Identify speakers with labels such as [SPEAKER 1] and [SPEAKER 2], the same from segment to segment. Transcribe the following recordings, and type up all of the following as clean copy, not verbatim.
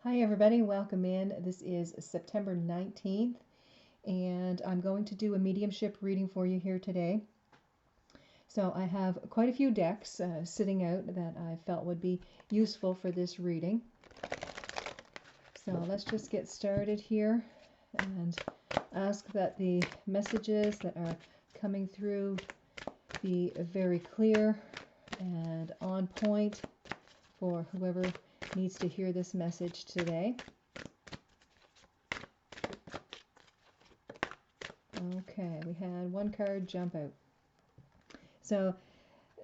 [SPEAKER 1] Hi everybody, welcome in. This is September 19th and I'm going to do a mediumship reading for you here today. So I have quite a few decks sitting out that I felt would be useful for this reading. So let's just get started here and ask that the messages that are coming through be very clear and on point for whoever needs to hear this message today. Okay, we had one card jump out. So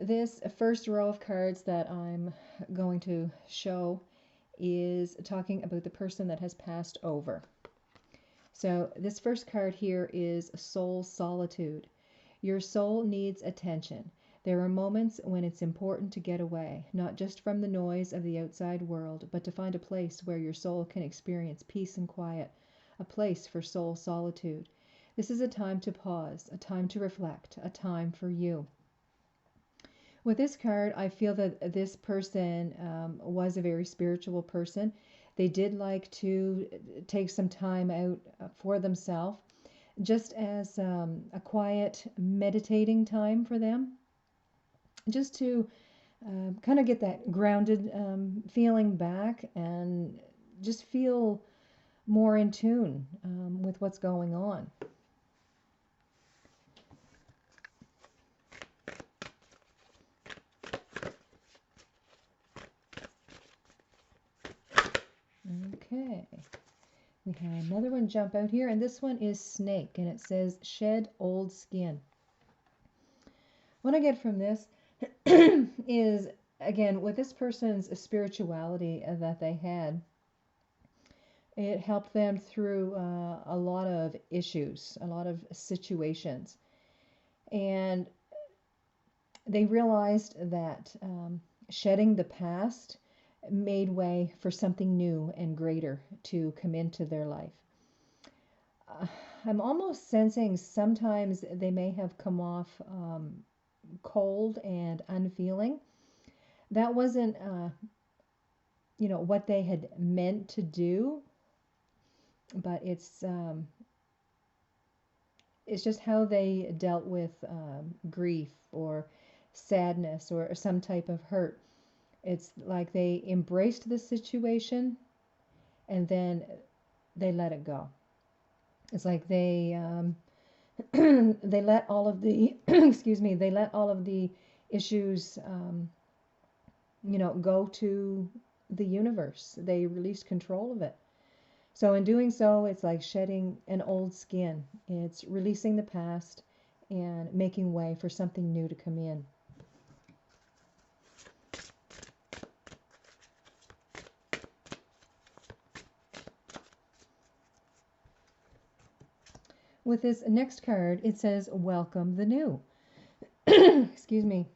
[SPEAKER 1] this first row of cards that I'm going to show is talking about the person that has passed over. So this first card here is soul solitude. Your soul needs attention. There are moments when it's important to get away, not just from the noise of the outside world, but to find a place where your soul can experience peace and quiet, a place for soul solitude. This is a time to pause, a time to reflect, a time for you. With this card, I feel that this person was a very spiritual person. They did like to take some time out for themselves, just as a quiet meditating time for them, just to kind of get that grounded feeling back and just feel more in tune with what's going on. Okay, we have another one jump out here, and this one is snake, and it says shed old skin. What I get from this is, again, with this person's spirituality that they had, it helped them through a lot of issues, a lot of situations. And they realized that shedding the past made way for something new and greater to come into their life. I'm almost sensing sometimes they may have come off cold and unfeeling. That wasn't, what they had meant to do, but it's just how they dealt with grief or sadness or some type of hurt. It's like they embraced the situation and then they let it go. It's like they they let all of the excuse me, they let all of the issues go to the universe. They released control of it. So in doing so, it's like shedding an old skin. It's releasing the past and making way for something new to come in. With this next card, it says, welcome the new. Excuse me.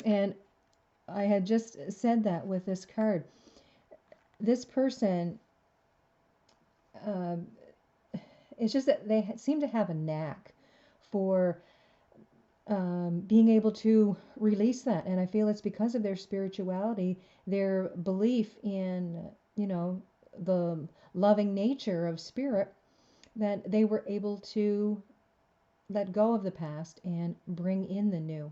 [SPEAKER 1] And I had just said that with this card. This person, it's just that they seem to have a knack for being able to release that. And I feel it's because of their spirituality, their belief in, the loving nature of spirit, that they were able to let go of the past and bring in the new.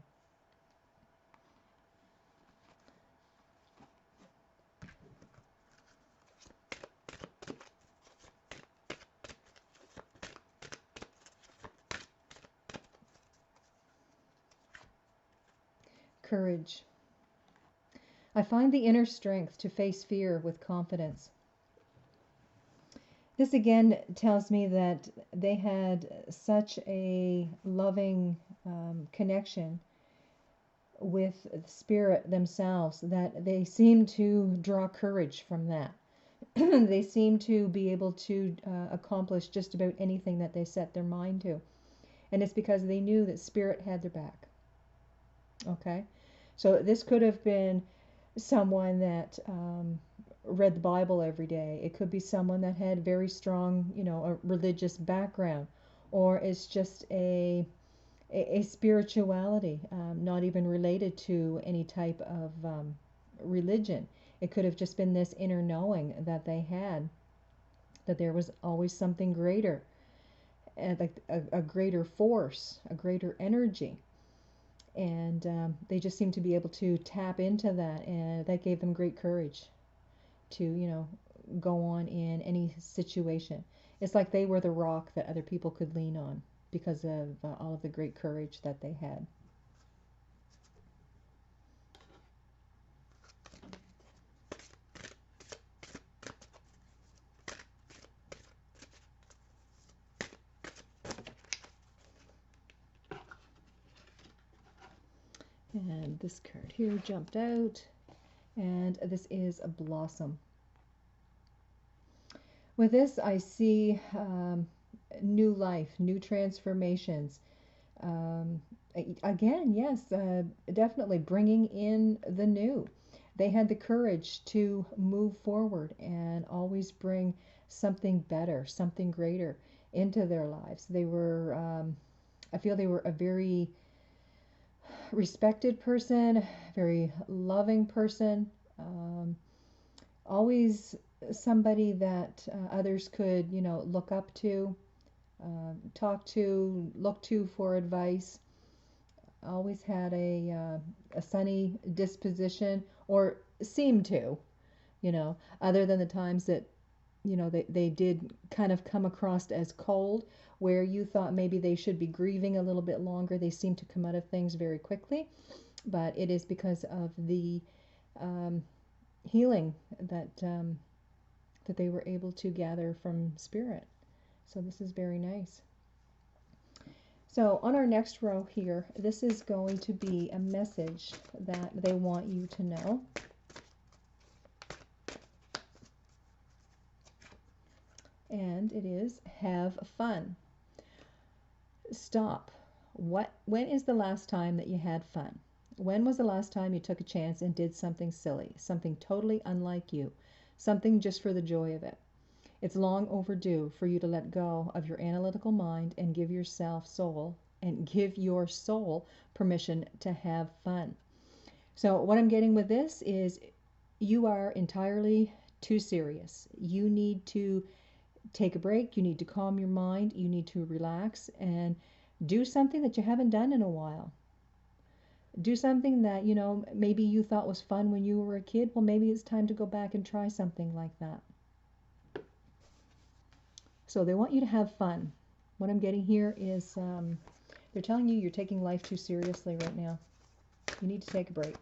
[SPEAKER 1] Courage. I find the inner strength to face fear with confidence. This again tells me that they had such a loving connection with the spirit themselves that they seem to draw courage from that. They seem to be able to accomplish just about anything that they set their mind to. And it's because they knew that spirit had their back. Okay? So this could have been someone that read the Bible every day. It could be someone that had very strong, a religious background, or it's just a spirituality, not even related to any type of religion. It could have just been this inner knowing that they had, that there was always something greater, like a greater force, a greater energy. And they just seemed to be able to tap into that, and that gave them great courage to, go on in any situation. It's like they were the rock that other people could lean on because of all of the great courage that they had. And this card here jumped out, and this is a blossom. With this, I see new life, new transformations. Um, Again, yes, definitely bringing in the new. They had the courage to move forward and always bring something better, something greater into their lives. I feel they were a very respected person, very loving person, um, always somebody that others could, look up to, talk to, look to for advice. Always had a sunny disposition, or seemed to, other than the times that, they did kind of come across as cold, where you thought maybe they should be grieving a little bit longer. They seem to come out of things very quickly, but it is because of the um, healing that they were able to gather from spirit. So this is very nice. So on our next row here, this is going to be a message that they want you to know. And it is, have fun. Stop. When is the last time that you had fun? When was the last time you took a chance and did something silly, something totally unlike you, something just for the joy of it? It's long overdue for you to let go of your analytical mind and give your soul permission to have fun. So what I'm getting with this is you are entirely too serious. You need to take a break. You need to calm your mind. You need to relax and do something that you haven't done in a while. Do something that, maybe you thought was fun when you were a kid. Well, maybe it's time to go back and try something like that. So they want you to have fun. What I'm getting here is they're telling you you're taking life too seriously right now. You need to take a break.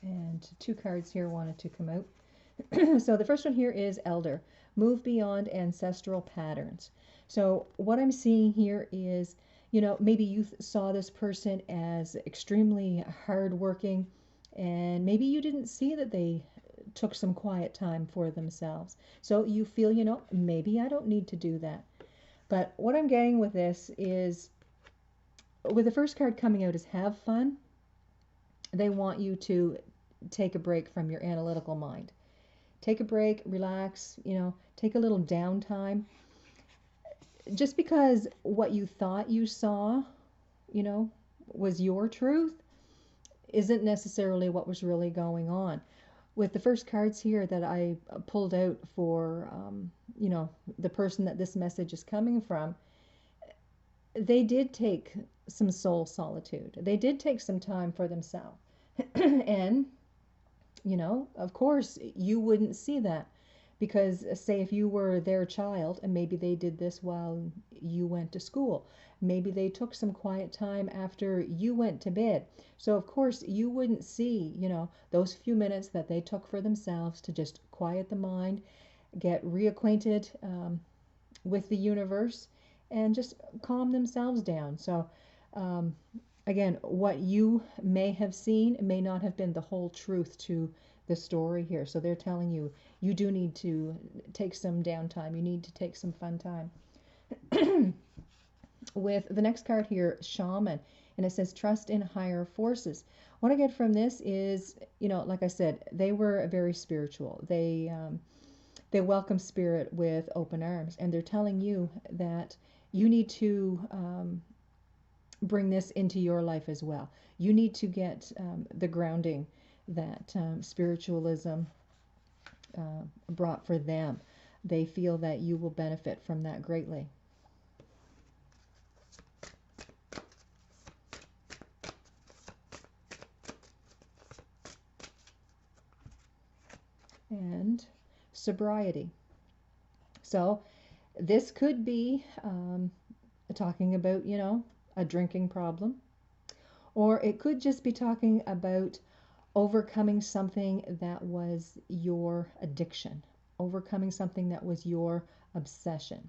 [SPEAKER 1] And two cards here wanted to come out. So the first one here is Elder. Move beyond ancestral patterns. So what I'm seeing here is, maybe you saw this person as extremely hardworking, and maybe you didn't see that they took some quiet time for themselves. So you feel, maybe I don't need to do that. But what I'm getting with this is, with the first card coming out is have fun, they want you to take a break from your analytical mind. Take a break, relax, take a little downtime. Just because what you thought you saw, was your truth, isn't necessarily what was really going on. With the first cards here that I pulled out for, the person that this message is coming from, they did take some soul solitude. They did take some time for themselves. And, of course, you wouldn't see that because, say, if you were their child and maybe they did this while you went to school, maybe they took some quiet time after you went to bed. So, of course, you wouldn't see, those few minutes that they took for themselves to just quiet the mind, get reacquainted with the universe, and just calm themselves down. So, again, what you may have seen may not have been the whole truth to the story here. So they're telling you, you do need to take some downtime. You need to take some fun time. With the next card here, Shaman, and it says trust in higher forces. What I get from this is, like I said, they were very spiritual. They welcome spirit with open arms, and they're telling you that you need to bring this into your life as well. You need to get the grounding that spiritualism brought for them. They feel that you will benefit from that greatly. And sobriety. So this could be talking about, a drinking problem, or it could just be talking about overcoming something that was your addiction, overcoming something that was your obsession.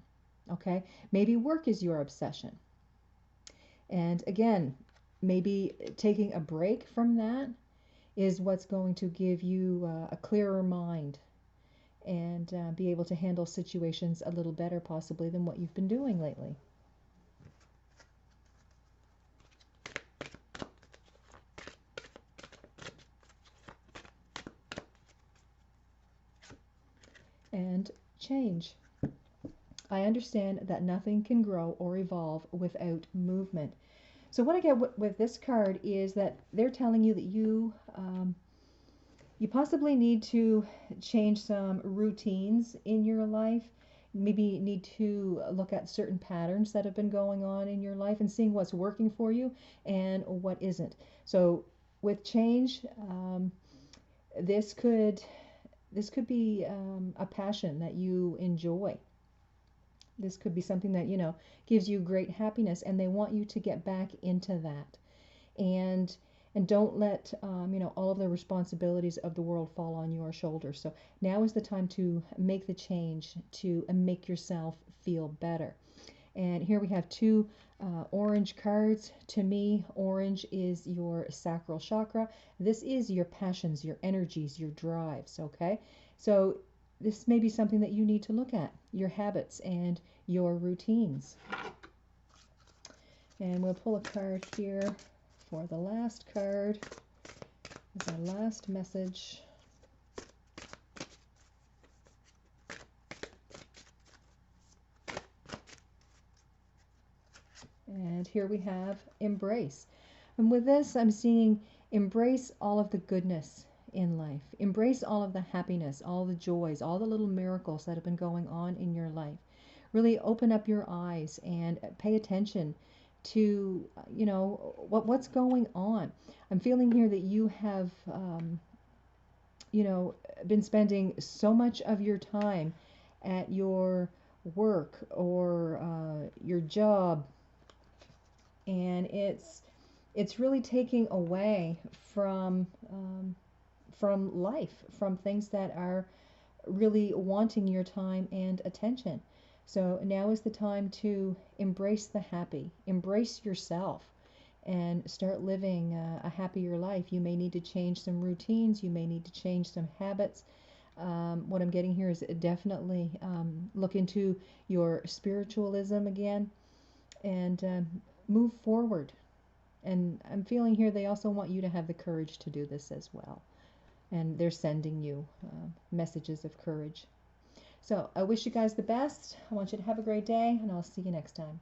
[SPEAKER 1] Okay? Maybe work is your obsession. And again, maybe taking a break from that is what's going to give you a clearer mind and be able to handle situations a little better, possibly, than what you've been doing lately. And change. I understand that nothing can grow or evolve without movement. So what I get with this card is that they're telling you that you possibly need to change some routines in your life. Maybe need to look at certain patterns that have been going on in your life and seeing what's working for you and what isn't. So with change, this could be a passion that you enjoy. This could be something that gives you great happiness, and they want you to get back into that. And don't let all of the responsibilities of the world fall on your shoulders. So now is the time to make the change, to make yourself feel better. And here we have two orange cards. To me, orange is your sacral chakra. This is your passions, your energies, your drives. Okay, so this may be something that you need to look at, your habits and your routines. And we'll pull a card here for the last card as our last message. And here we have embrace. And with this, I'm seeing embrace all of the goodness in life. Embrace all of the happiness, all the joys, all the little miracles that have been going on in your life. Really open up your eyes and pay attention to, what's going on. I'm feeling here that you have, been spending so much of your time at your work or your job, and it's really taking away from life, from things that are really wanting your time and attention. So now is the time to embrace the happy, embrace yourself, and start living a happier life. You may need to change some routines, you may need to change some habits. What I'm getting here is definitely look into your spiritualism again and move forward. And I'm feeling here they also want you to have the courage to do this as well. And they're sending you messages of courage. So I wish you guys the best. I want you to have a great day, and I'll see you next time.